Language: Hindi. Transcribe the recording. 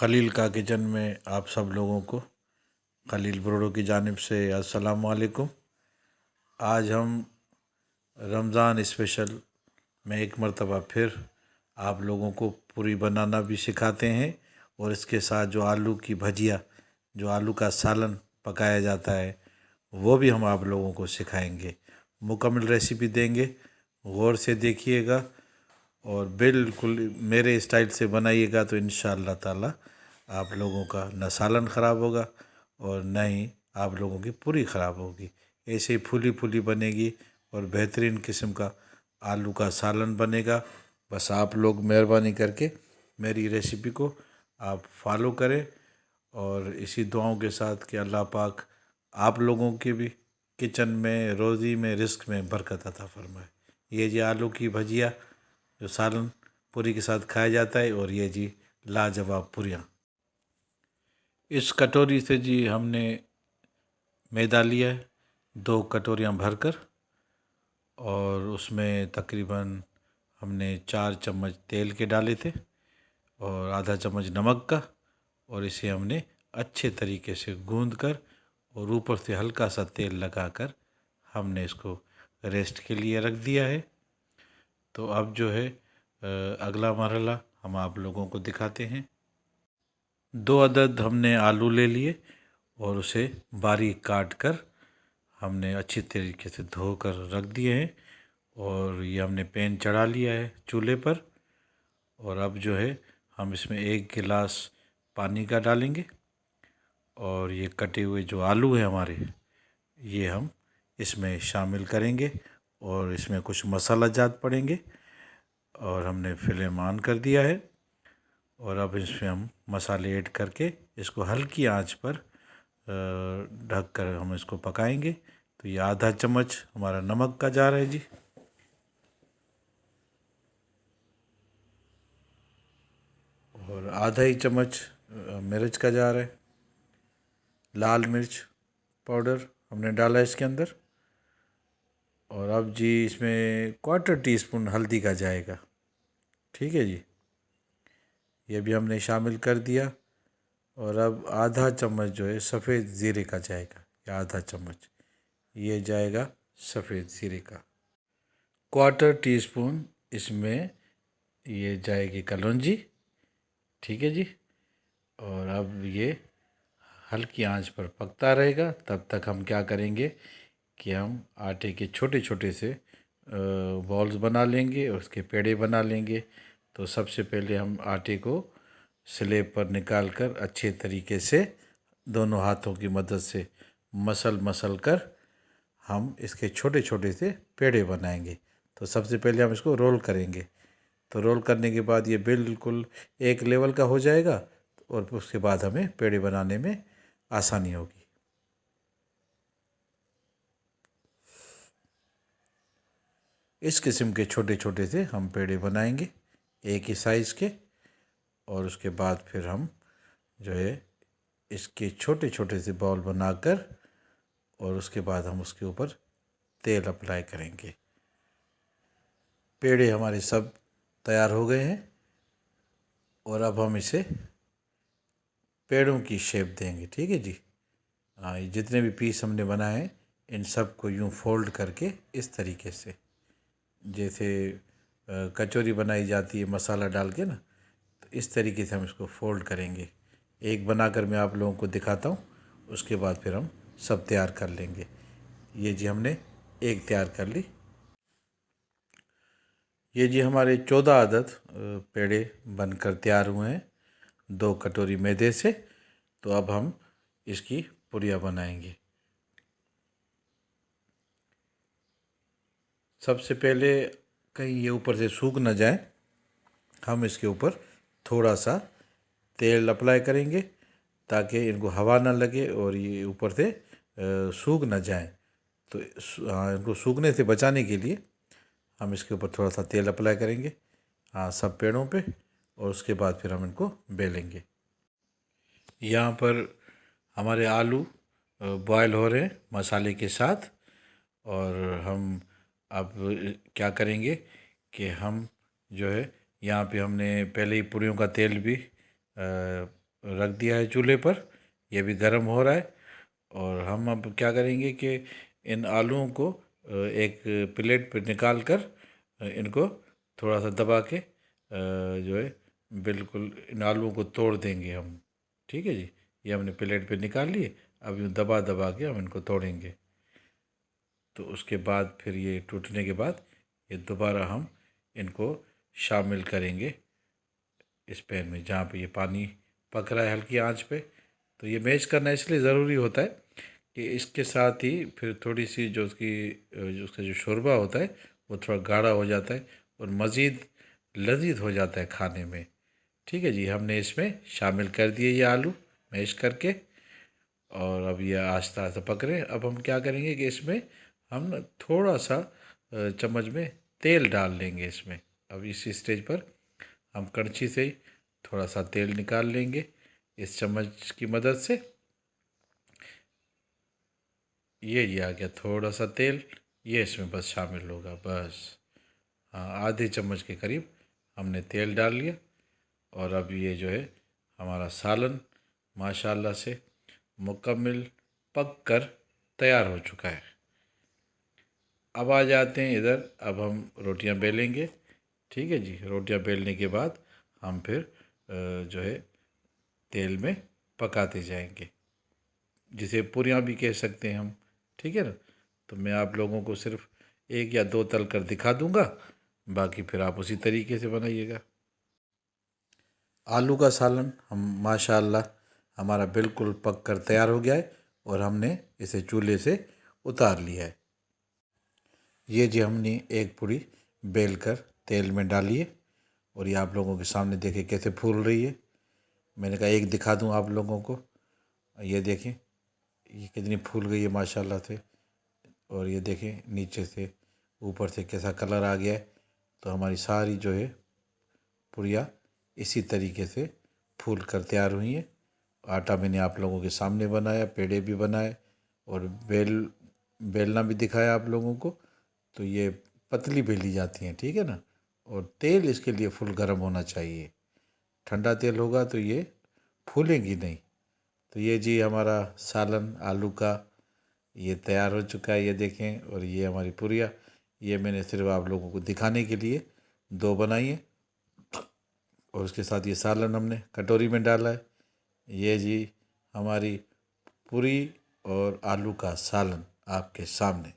खलील का किचन में आप सब लोगों को खलील ब्रोडो की जानिब से अस्सलाम वालेकुम। आज हम रमज़ान स्पेशल में एक मरतबा फिर आप लोगों को पूरी बनाना भी सिखाते हैं और इसके साथ जो आलू की भजिया, जो आलू का सालन पकाया जाता है, वो भी हम आप लोगों को सिखाएंगे। मुकम्मल रेसिपी देंगे, गौर से देखिएगा और बिल्कुल मेरे स्टाइल से बनाइएगा तो इंशाअल्लाह ताला आप लोगों का न सालन ख़राब होगा और न ही आप लोगों की पूरी ख़राब होगी। ऐसे ही फूली फूली बनेगी और बेहतरीन किस्म का आलू का सालन बनेगा। बस आप लोग मेहरबानी करके मेरी रेसिपी को आप फॉलो करें और इसी दुआओं के साथ कि अल्लाह पाक आप लोगों के भी किचन में, रोज़ी में, रिस्क में बरकत अता फरमाए। ये जी आलू की भजिया जो सालन पूरी के साथ खाया जाता है और ये जी लाजवाब पूरियाँ। इस कटोरी से जी हमने मैदा लिया है 2 कटोरियाँ भरकर और उसमें तकरीबन हमने 4 चम्मच तेल के डाले थे और आधा चम्मच नमक का, और इसे हमने अच्छे तरीके से गूंद कर और ऊपर से हल्का सा तेल लगाकर हमने इसको रेस्ट के लिए रख दिया है। तो अब जो है अगला मरहला हम आप लोगों को दिखाते हैं। 2 अदद हमने आलू ले लिए और उसे बारीक काट कर हमने अच्छी तरीके से धोकर रख दिए हैं और ये हमने पैन चढ़ा लिया है चूल्हे पर। और अब जो है हम इसमें 1 गिलास पानी का डालेंगे और ये कटे हुए जो आलू हैं हमारे, ये हम इसमें शामिल करेंगे और इसमें कुछ मसाला जात पड़ेंगे और हमने फ्लेम ऑन कर दिया है। और अब इसमें हम मसाले ऐड करके इसको हल्की आंच पर ढक कर हम इसको पकाएंगे। तो ये आधा चम्मच हमारा नमक का जार है जी, और आधा ही चम्मच मिर्च का जार है। लाल मिर्च पाउडर हमने डाला इसके अंदर। और अब जी इसमें 1/4 टीस्पून हल्दी का जाएगा। ठीक है जी, ये भी हमने शामिल कर दिया। और अब आधा चम्मच जो है सफ़ेद ज़ीरे का जाएगा, या आधा चम्मच ये जाएगा सफ़ेद ज़ीरे का। 1/4 टीस्पून इसमें ये जाएगी कलौंजी। ठीक है जी, और अब ये हल्की आंच पर पकता रहेगा। तब तक हम क्या करेंगे कि हम आटे के छोटे छोटे से बॉल्स बना लेंगे और उसके पेड़े बना लेंगे। तो सबसे पहले हम आटे को स्लेब पर निकाल कर अच्छे तरीके से दोनों हाथों की मदद से मसल कर हम इसके छोटे छोटे से पेड़े बनाएंगे। तो सबसे पहले हम इसको रोल करेंगे। तो रोल करने के बाद ये बिल्कुल एक लेवल का हो जाएगा और उसके बाद हमें पेड़े बनाने में आसानी होगी। इस किस्म के छोटे छोटे से हम पेड़े बनाएंगे, एक ही साइज़ के। और उसके बाद फिर हम जो है इसके छोटे छोटे से बॉल बनाकर और उसके बाद हम उसके ऊपर तेल अप्लाई करेंगे। पेड़े हमारे सब तैयार हो गए हैं और अब हम इसे पेड़ों की शेप देंगे। ठीक है जी, हाँ, ये जितने भी पीस हमने बनाए हैं इन सब को यूँ फोल्ड करके इस तरीके से, जैसे कचौरी बनाई जाती है मसाला डाल के ना, तो इस तरीके से हम इसको फोल्ड करेंगे। एक बनाकर मैं आप लोगों को दिखाता हूँ, उसके बाद फिर हम सब तैयार कर लेंगे। ये जी हमने एक तैयार कर ली। ये जी हमारे 14 अदद पेड़े बनकर तैयार हुए हैं 2 कटोरी मैदे से। तो अब हम इसकी पूरियाँ बनाएंगे। सबसे पहले कहीं ये ऊपर से सूख न जाए, हम इसके ऊपर थोड़ा सा तेल अप्लाई करेंगे ताकि इनको हवा ना लगे और ये ऊपर से सूख न जाए। तो हाँ, इनको सूखने से बचाने के लिए हम इसके ऊपर थोड़ा सा तेल अप्लाई करेंगे, हाँ, सब पेड़ों पे। और उसके बाद फिर हम इनको बेलेंगे। यहाँ पर हमारे आलू बॉयल हो रहे हैं मसाले के साथ। और हम अब क्या करेंगे कि हम जो है यहाँ पे हमने पहले ही पूरियों का तेल भी रख दिया है चूल्हे पर, ये भी गर्म हो रहा है। और हम अब क्या करेंगे कि इन आलूओं को एक प्लेट पर निकाल कर इनको थोड़ा सा दबा के जो है बिल्कुल इन आलूओं को तोड़ देंगे हम। ठीक है जी, ये हमने प्लेट पे निकाल लिए। अब यूँ दबा दबा के हम इनको तोड़ेंगे। तो उसके बाद फिर ये टूटने के बाद ये दोबारा हम इनको शामिल करेंगे इस पैन में जहाँ पे ये पानी पक रहा है हल्की आंच पे। तो ये मैश करना इसलिए ज़रूरी होता है कि इसके साथ ही फिर थोड़ी सी जो उसका जो शोरबा होता है वो थोड़ा गाढ़ा हो जाता है और मज़ीद लजीज हो जाता है खाने में। ठीक है जी, हमने इसमें शामिल कर दिए ये आलू मैश करके। और अब ये आहिस्ता आहिस्ता पक रहे हैं। अब हम क्या करेंगे कि इसमें हम ना थोड़ा सा चम्मच में तेल डाल लेंगे इसमें। अब इसी स्टेज पर हम कड़छी से ही थोड़ा सा तेल निकाल लेंगे इस चम्मच की मदद से। ये आ गया थोड़ा सा तेल, ये इसमें बस शामिल होगा बस। हाँ, आधे चम्मच के करीब हमने तेल डाल लिया। और अब ये जो है हमारा सालन माशाल्लाह से मुकम्मल पक कर तैयार हो चुका है। अब आ जाते हैं इधर, अब हम रोटियां बेलेंगे। ठीक है जी, रोटियां बेलने के बाद हम फिर जो है तेल में पकाते जाएंगे, जिसे पूरियां भी कह सकते हैं हम। ठीक है ना। तो मैं आप लोगों को सिर्फ एक या दो तल कर दिखा दूंगा, बाकी फिर आप उसी तरीके से बनाइएगा। आलू का सालन हम माशाल्लाह हमारा बिल्कुल पक कर तैयार हो गया है और हमने इसे चूल्हे से उतार लिया है। ये जी हमने एक पूरी बेल कर तेल में डाली है और ये आप लोगों के सामने देखें कैसे फूल रही है। मैंने कहा एक दिखा दूं आप लोगों को। ये देखें ये कितनी फूल गई है माशाल्लाह से। और ये देखें नीचे से ऊपर से कैसा कलर आ गया है। तो हमारी सारी जो है पुड़िया इसी तरीके से फूल कर तैयार हुई है। आटा मैंने आप लोगों के सामने बनाया, पेड़े भी बनाए और बेलना भी दिखाया आप लोगों को। तो ये पतली बेली जाती हैं, ठीक है ना। और तेल इसके लिए फुल गर्म होना चाहिए, ठंडा तेल होगा तो ये फूलेंगी नहीं। तो ये जी हमारा सालन आलू का ये तैयार हो चुका है, ये देखें। और ये हमारी पुरिया, ये मैंने सिर्फ आप लोगों को दिखाने के लिए दो बनाई है। और उसके साथ ये सालन हमने कटोरी में डाला है। ये जी हमारी पूरी और आलू का सालन आपके सामने।